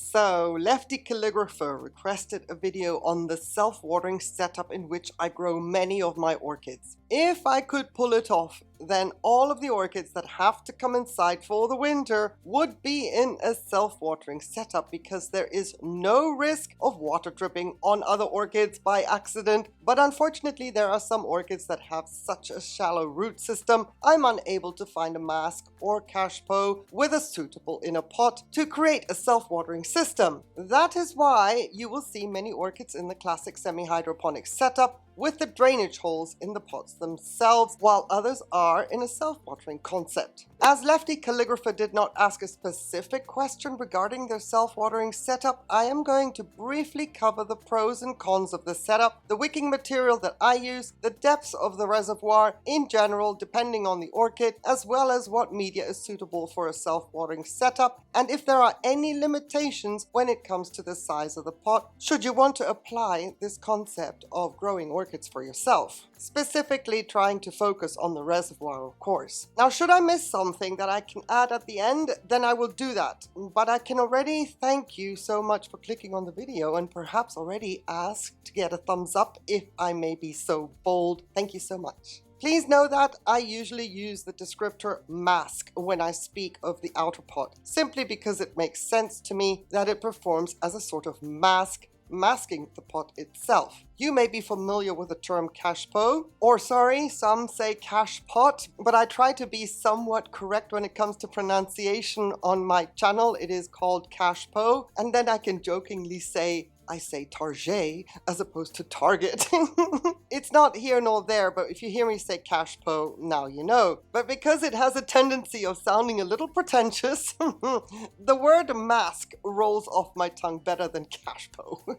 So, Lefty Calligrapher requested a video on the self-watering setup in which I grow many of my orchids. If I could pull it off, then all of the orchids that have to come inside for the winter would be in a self-watering setup because there is no risk of water dripping on other orchids by accident. But unfortunately, there are some orchids that have such a shallow root system, I'm unable to find a mask or cachepot with a suitable inner pot to create a self-watering system. That is why you will see many orchids in the classic semi-hydroponic setup with the drainage holes in the pots themselves, while others are in a self-watering concept. As Lefty Calligrapher did not ask a specific question regarding their self-watering setup, I am going to briefly cover the pros and cons of the setup, the wicking material that I use, the depths of the reservoir in general depending on the orchid, as well as what media is suitable for a self-watering setup, and if there are any limitations when it comes to the size of the pot, should you want to apply this concept of growing orchids for yourself. Specifically trying to focus on the reservoir, of course. Now, should I miss something that I can add at the end, then I will do that. But I can already thank you so much for clicking on the video and perhaps already ask to get a thumbs up if I may be so bold. Thank you so much. Please know that I usually use the descriptor mask when I speak of the outer pot, simply because it makes sense to me that it performs as a sort of mask, masking the pot itself. You may be familiar with the term cachepot, or some say cache pot, but I try to be somewhat correct when it comes to pronunciation on my channel. It is called cachepot, and then I can jokingly say I say target as opposed to target. It's not here nor there, but if you hear me say cachepot, now you know. But because it has a tendency of sounding a little pretentious, the word mask rolls off my tongue better than cachepot.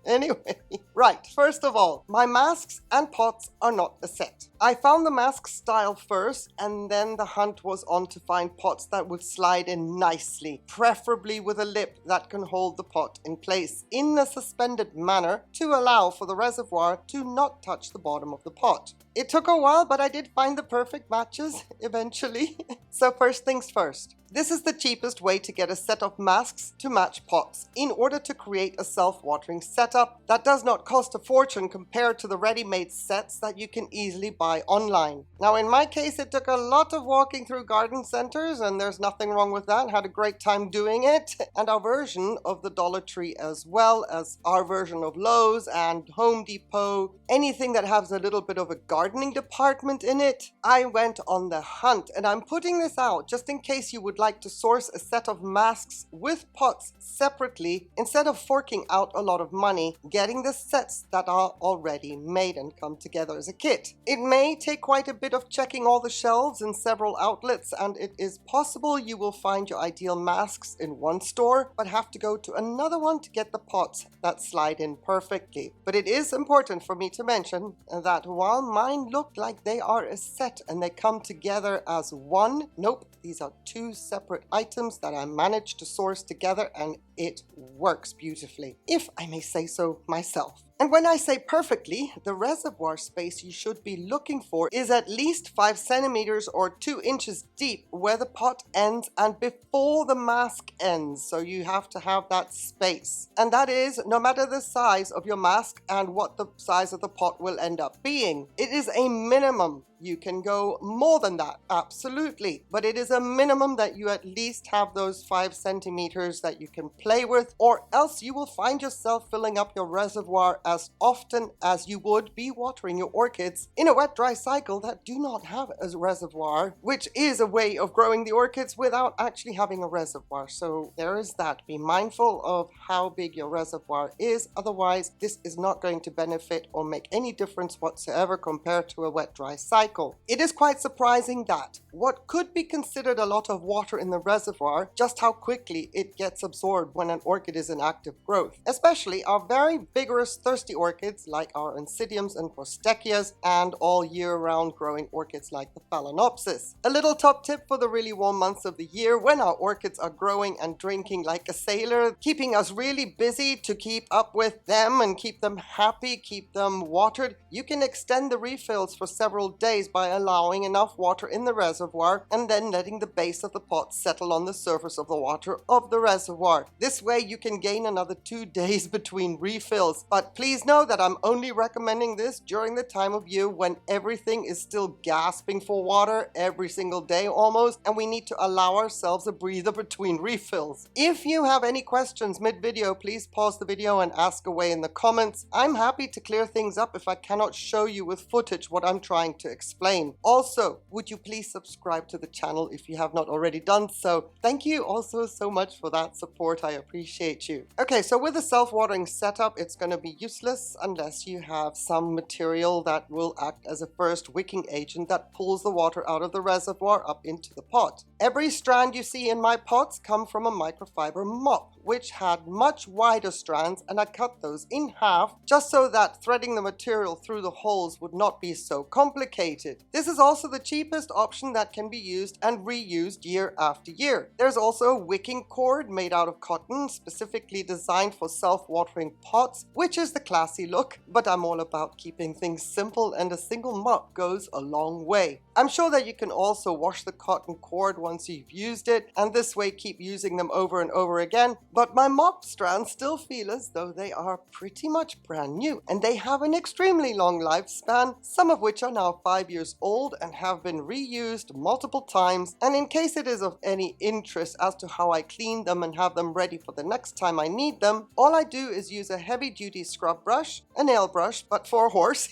Anyway, right, first of all, my masks and pots are not a set. I found the mask style first, and then the hunt was on to find pots that would slide in nicely, preferably with a lip that can hold the pot in place in a suspended manner to allow for the reservoir to not touch the bottom of the pot. It took a while, but I did find the perfect matches eventually. So first things first. This is the cheapest way to get a set of masks to match pots in order to create a self-watering setup that does not cost a fortune compared to the ready-made sets that you can easily buy online. Now in my case, it took a lot of walking through garden centers, and there's nothing wrong with that. Had a great time doing it. And our version of the Dollar Tree, as well as our version of Lowe's and Home Depot, anything that has a little bit of a gardening department in it, I went on the hunt. And I'm putting this out just in case you would like to source a set of masks with pots separately instead of forking out a lot of money getting the sets that are already made and come together as a kit. It may take quite a bit of checking all the shelves in several outlets, and it is possible you will find your ideal masks in one store but have to go to another one to get the pots that slide in perfectly. But it is important for me to mention that while mine look like they are a set and they come together as one, nope, these are two separate items that I managed to source together, and it works beautifully, if I may say so myself. And when I say perfectly, the reservoir space you should be looking for is at least 5 centimeters or 2 inches deep where the pot ends and before the mask ends. So you have to have that space. And that is no matter the size of your mask and what the size of the pot will end up being. It is a minimum. You can go more than that, absolutely. But it is a minimum that you at least have those 5 centimeters that you can play with, or else you will find yourself filling up your reservoir as often as you would be watering your orchids in a wet-dry cycle that do not have a reservoir, which is a way of growing the orchids without actually having a reservoir. So there is that. Be mindful of how big your reservoir is. Otherwise, this is not going to benefit or make any difference whatsoever compared to a wet-dry cycle. It is quite surprising that what could be considered a lot of water in the reservoir, just how quickly it gets absorbed when an orchid is in active growth. Especially our very vigorous thirsty orchids like our Oncidiums and Forstecias, and all year-round growing orchids like the Phalaenopsis. A little top tip for the really warm months of the year when our orchids are growing and drinking like a sailor, keeping us really busy to keep up with them and keep them happy, keep them watered, you can extend the refills for several days days by allowing enough water in the reservoir and then letting the base of the pot settle on the surface of the water of the reservoir. This way you can gain another 2 days between refills. But please know that I'm only recommending this during the time of year when everything is still gasping for water every single day almost, and we need to allow ourselves a breather between refills. If you have any questions mid-video, please pause the video and ask away in the comments. I'm happy to clear things up if I cannot show you with footage what I'm trying to explain. Also, would you please subscribe to the channel if you have not already done so? Thank you also so much for that support. I appreciate you. Okay, so with a self-watering setup, it's going to be useless unless you have some material that will act as a first wicking agent that pulls the water out of the reservoir up into the pot. Every strand you see in my pots come from a microfiber mop, which had much wider strands, and I cut those in half just so that threading the material through the holes would not be so complicated. This is also the cheapest option that can be used and reused year after year. There's also a wicking cord made out of cotton, specifically designed for self-watering pots, which is the classy look, but I'm all about keeping things simple, and a single mop goes a long way. I'm sure that you can also wash the cotton cord once you've used it, and this way keep using them over and over again. But my mop strands still feel as though they are pretty much brand new, and they have an extremely long lifespan, some of which are now 5 years old and have been reused multiple times. And in case it is of any interest as to how I clean them and have them ready for the next time I need them, all I do is use a heavy-duty scrub brush, a nail brush, but for a horse,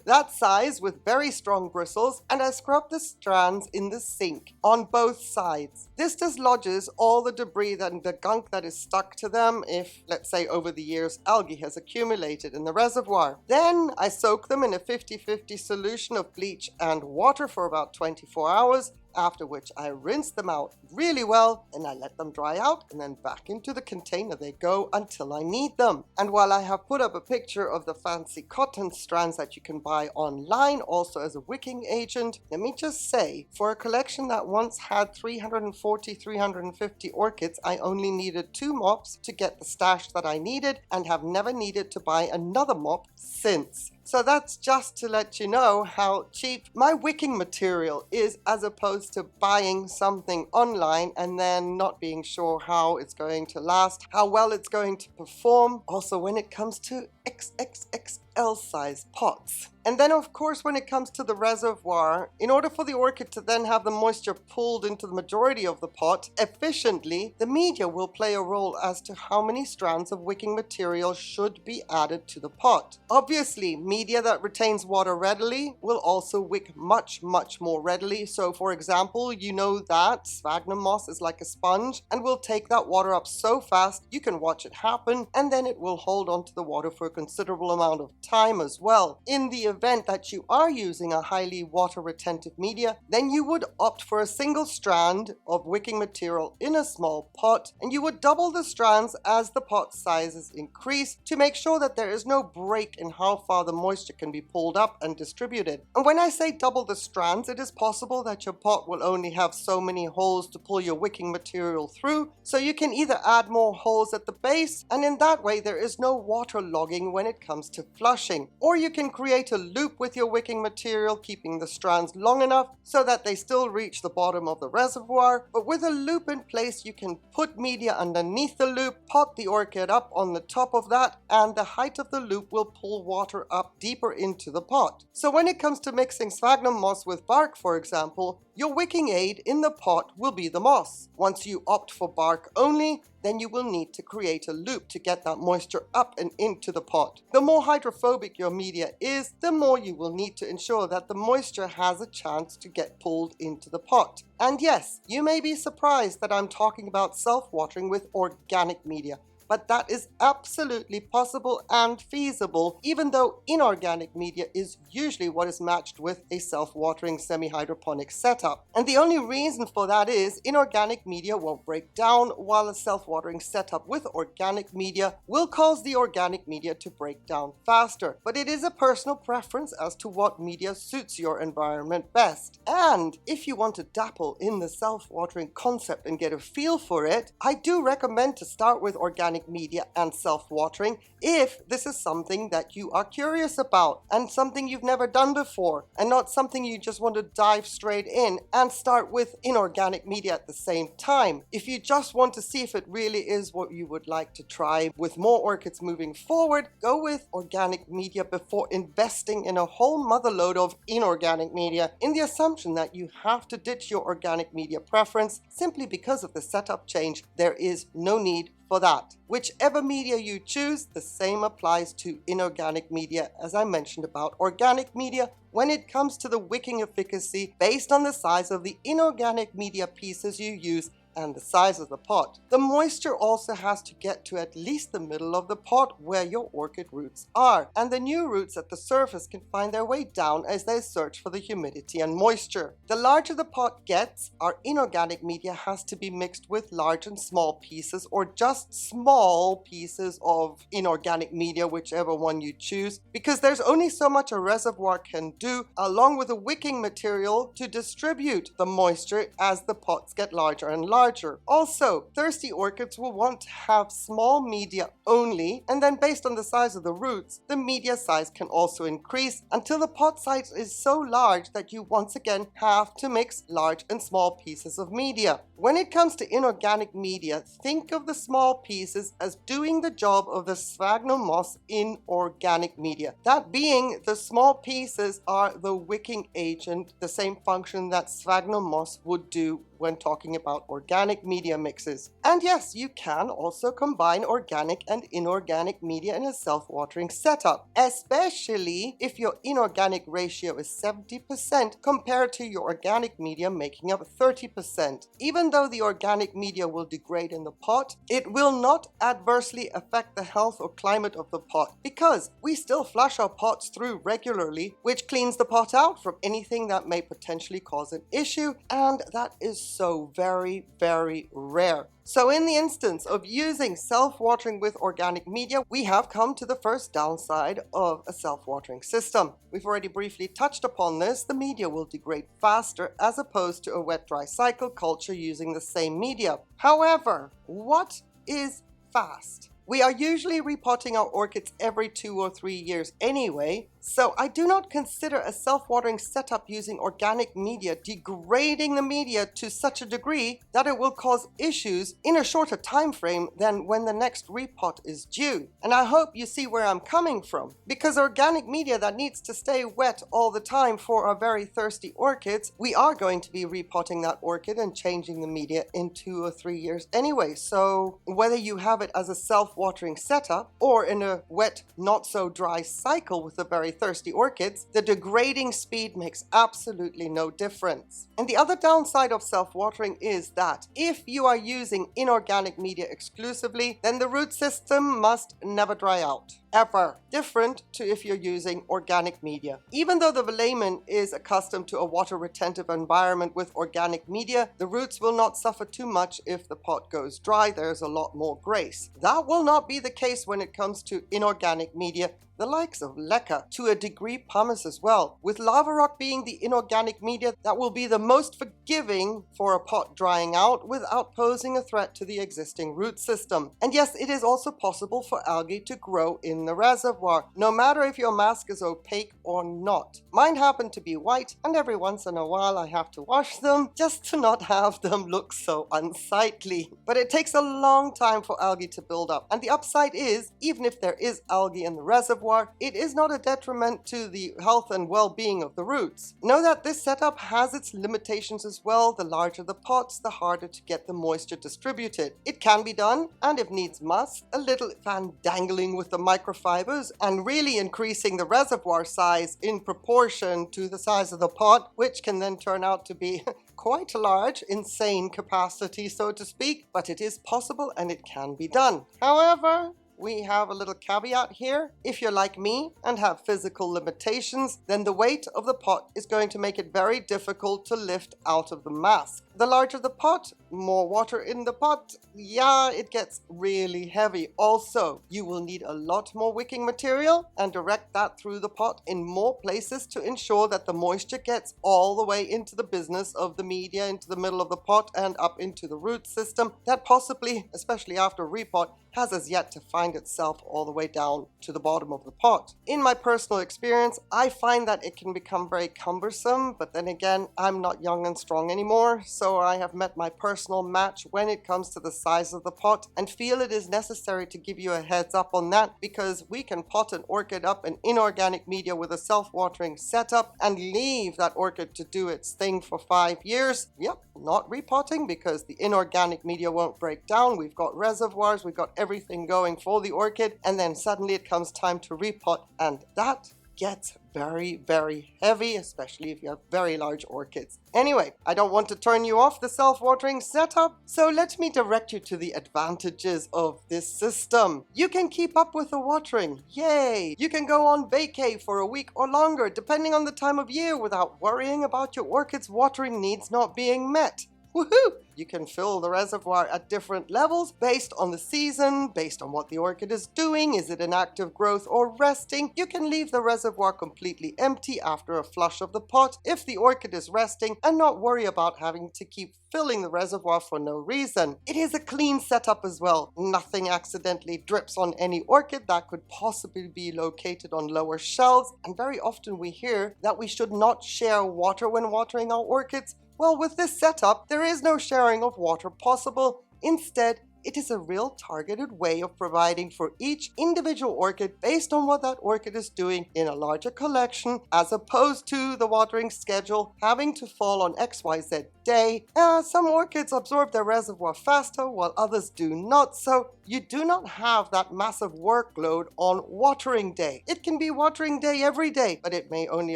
that size with very strong bristles, and I scrub the strands in the sink on both sides. This dislodges all the debris and the gunk that is stuck to them if, let's say, over the years algae has accumulated in the reservoir. Then I soak them in a 50-50 solution of bleach and water for about 24 hours, after which I rinse them out really well and I let them dry out, and then back into the container they go until I need them. And while I have put up a picture of the fancy cotton strands that you can buy online also as a wicking agent, let me just say, for a collection that once had 350 orchids, I only needed 2 mops to get the stash that I needed and have never needed to buy another mop since. So that's just to let you know how cheap my wicking material is, as opposed to buying something online and then not being sure how it's going to last, how well it's going to perform. Also when it comes to XXXL size pots. And then of course when it comes to the reservoir, in order for the orchid to then have the moisture pulled into the majority of the pot efficiently, the media will play a role as to how many strands of wicking material should be added to the pot. Obviously, media that retains water readily will also wick much more readily. So for example, you know that sphagnum moss is like a sponge and will take that water up so fast you can watch it happen, and then it will hold on to the water for a considerable amount of time as well. In the event that you are using a highly water retentive media, then you would opt for a single strand of wicking material in a small pot, and you would double the strands as the pot sizes increase to make sure that there is no break in how far the moisture can be pulled up and distributed. And when I say double the strands, it is possible that your pot will only have so many holes to pull your wicking material through, so you can either add more holes at the base, and in that way there is no water logging when it comes to flushing. Or you can create a loop with your wicking material, keeping the strands long enough so that they still reach the bottom of the reservoir. But with a loop in place, you can put media underneath the loop, pot the orchid up on the top of that, and the height of the loop will pull water up deeper into the pot. So when it comes to mixing sphagnum moss with bark, for example, your wicking aid in the pot will be the moss. Once you opt for bark only, then you will need to create a loop to get that moisture up and into the pot. The more hydrophobic your media is, the more you will need to ensure that the moisture has a chance to get pulled into the pot. And yes, you may be surprised that I'm talking about self-watering with organic media, but that is absolutely possible and feasible, even though inorganic media is usually what is matched with a self-watering semi-hydroponic setup. And the only reason for that is inorganic media won't break down, while a self-watering setup with organic media will cause the organic media to break down faster. But it is a personal preference as to what media suits your environment best. And if you want to dabble in the self-watering concept and get a feel for it, I do recommend to start with organic organic media and self-watering if this is something that you are curious about and something you've never done before, and not something you just want to dive straight in and start with inorganic media at the same time. If you just want to see if it really is what you would like to try with more orchids moving forward, go with organic media before investing in a whole motherload of inorganic media in the assumption that you have to ditch your organic media preference simply because of the setup change. There is no need for that. Whichever media you choose, the same applies to inorganic media as I mentioned about organic media when it comes to the wicking efficacy based on the size of the inorganic media pieces you use and the size of the pot. The moisture also has to get to at least the middle of the pot where your orchid roots are, and the new roots at the surface can find their way down as they search for the humidity and moisture. The larger the pot gets, our inorganic media has to be mixed with large and small pieces, or just small pieces of inorganic media, whichever one you choose, because there's only so much a reservoir can do, along with a wicking material, to distribute the moisture as the pots get larger and larger. Also, thirsty orchids will want to have small media only, and then based on the size of the roots, the media size can also increase until the pot size is so large that you once again have to mix large and small pieces of media. When it comes to inorganic media, think of the small pieces as doing the job of the sphagnum moss in organic media. That being, the small pieces are the wicking agent, the same function that sphagnum moss would do when talking about organic media mixes. And yes, you can also combine organic and inorganic media in a self-watering setup, especially if your inorganic ratio is 70% compared to your organic media making up 30%. Even though the organic media will degrade in the pot, it will not adversely affect the health or climate of the pot, because we still flush our pots through regularly, which cleans the pot out from anything that may potentially cause an issue, and that is so very, very rare. So in the instance of using self-watering with organic media, we have come to the first downside of a self-watering system. We've already briefly touched upon this. The media will degrade faster as opposed to a wet-dry cycle culture using the same media. However, what is fast? We are usually repotting our orchids every 2 or 3 years anyway, so I do not consider a self-watering setup using organic media degrading the media to such a degree that it will cause issues in a shorter time frame than when the next repot is due. And I hope you see where I'm coming from, because organic media that needs to stay wet all the time for our very thirsty orchids, we are going to be repotting that orchid and changing the media in 2 or 3 years anyway. So whether you have it as a self-watering setup or in a wet, not so dry cycle with the very thirsty orchids, the degrading speed makes absolutely no difference. And the other downside of self-watering is that if you are using inorganic media exclusively, then the root system must never dry out. Ever. Different to if you're using organic media. Even though the layman is accustomed to a water retentive environment with organic media, the roots will not suffer too much if the pot goes dry. There's a lot more grace. That will not be the case when it comes to inorganic media, the likes of leca, to a degree pumice as well, with lava rock being the inorganic media that will be the most forgiving for a pot drying out without posing a threat to the existing root system. And yes, it is also possible for algae to grow in the reservoir, no matter if your mask is opaque or not. Mine happen to be white, and every once in a while I have to wash them just to not have them look so unsightly. But it takes a long time for algae to build up, and the upside is, even if there is algae in the reservoir, it is not a detriment to the health and well-being of the roots. Know that this setup has its limitations as well. The larger the pots, the harder to get the moisture distributed. It can be done, and if needs must, a little fandangling with the microfibers and really increasing the reservoir size in proportion to the size of the pot, which can then turn out to be quite a large, insane capacity, so to speak, but it is possible and it can be done. However, we have a little caveat here. If you're like me and have physical limitations, then the weight of the pot is going to make it very difficult to lift out of the mask. The larger the pot, more water in the pot, yeah, it gets really heavy. Also, you will need a lot more wicking material and direct that through the pot in more places to ensure that the moisture gets all the way into the business of the media, into the middle of the pot and up into the root system that possibly, especially after repot, has as yet to find itself all the way down to the bottom of the pot. In my personal experience, I find that it can become very cumbersome, but then again, I'm not young and strong anymore, so I have met my personal match when it comes to the size of the pot and feel it is necessary to give you a heads up on that, because we can pot an orchid up in inorganic media with a self-watering setup and leave that orchid to do its thing for 5 years. Yep, not repotting because the inorganic media won't break down. We've got reservoirs, we've got everything going for the orchid, and then suddenly it comes time to repot, and that gets very, very heavy, especially if you have very large orchids. Anyway, I don't want to turn you off the self-watering setup, so let me direct you to the advantages of this system. You can keep up with the watering, yay! You can go on vacay for a week or longer, depending on the time of year, without worrying about your orchid's watering needs not being met. Woohoo! You can fill the reservoir at different levels based on the season, based on what the orchid is doing. Is it in active growth or resting? You can leave the reservoir completely empty after a flush of the pot if the orchid is resting and not worry about having to keep filling the reservoir for no reason. It is a clean setup as well. Nothing accidentally drips on any orchid that could possibly be located on lower shelves, and very often we hear that we should not share water when watering our orchids. Well, with this setup, there is no sharing of water possible. Instead, it is a real targeted way of providing for each individual orchid based on what that orchid is doing in a larger collection, as opposed to the watering schedule having to fall on XYZ day. Some orchids absorb their reservoir faster while others do not, so you do not have that massive workload on watering day. It can be watering day every day, but it may only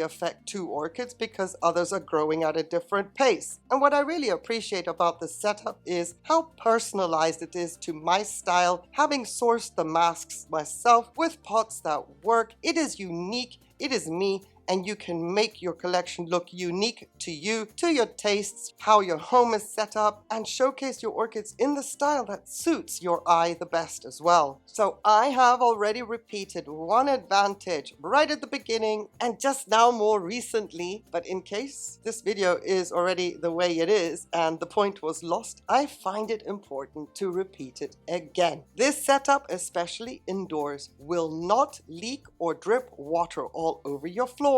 affect 2 orchids because others are growing at a different pace. And what I really appreciate about this setup is how personalized it is to my style, having sourced the masks myself with pots that work. It is unique, it is me, and you can make your collection look unique to you, to your tastes, how your home is set up, and showcase your orchids in the style that suits your eye the best as well. So I have already repeated one advantage right at the beginning and just now more recently, but in case this video is already the way it is and the point was lost, I find it important to repeat it again. This setup, especially indoors, will not leak or drip water all over your floor,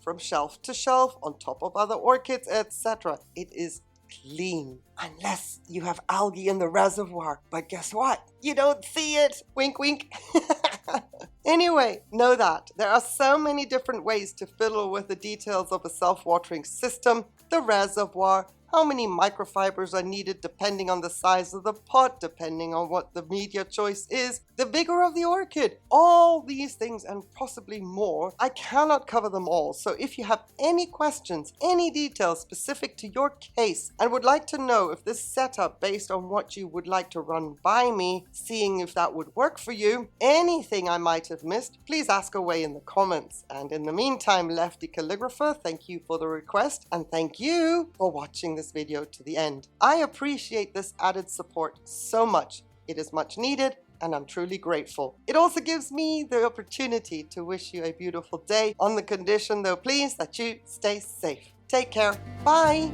from shelf to shelf, on top of other orchids, etc. It is clean, unless you have algae in the reservoir. But guess what? You don't see it. Wink, wink. Anyway, know that there are so many different ways to fiddle with the details of a self-watering system, the reservoir, how many microfibers are needed depending on the size of the pot, depending on what the media choice is, the vigor of the orchid, all these things and possibly more. I cannot cover them all, so if you have any questions, any details specific to your case, and would like to know if this setup based on what you would like to run by me, seeing if that would work for you, anything I might have missed, please ask away in the comments. And in the meantime, Lefty Calligrapher, thank you for the request, and thank you for watching this video to the end. I appreciate this added support so much. It is much needed, and I'm truly grateful. It also gives me the opportunity to wish you a beautiful day, on the condition though please that you stay safe. Take care. Bye.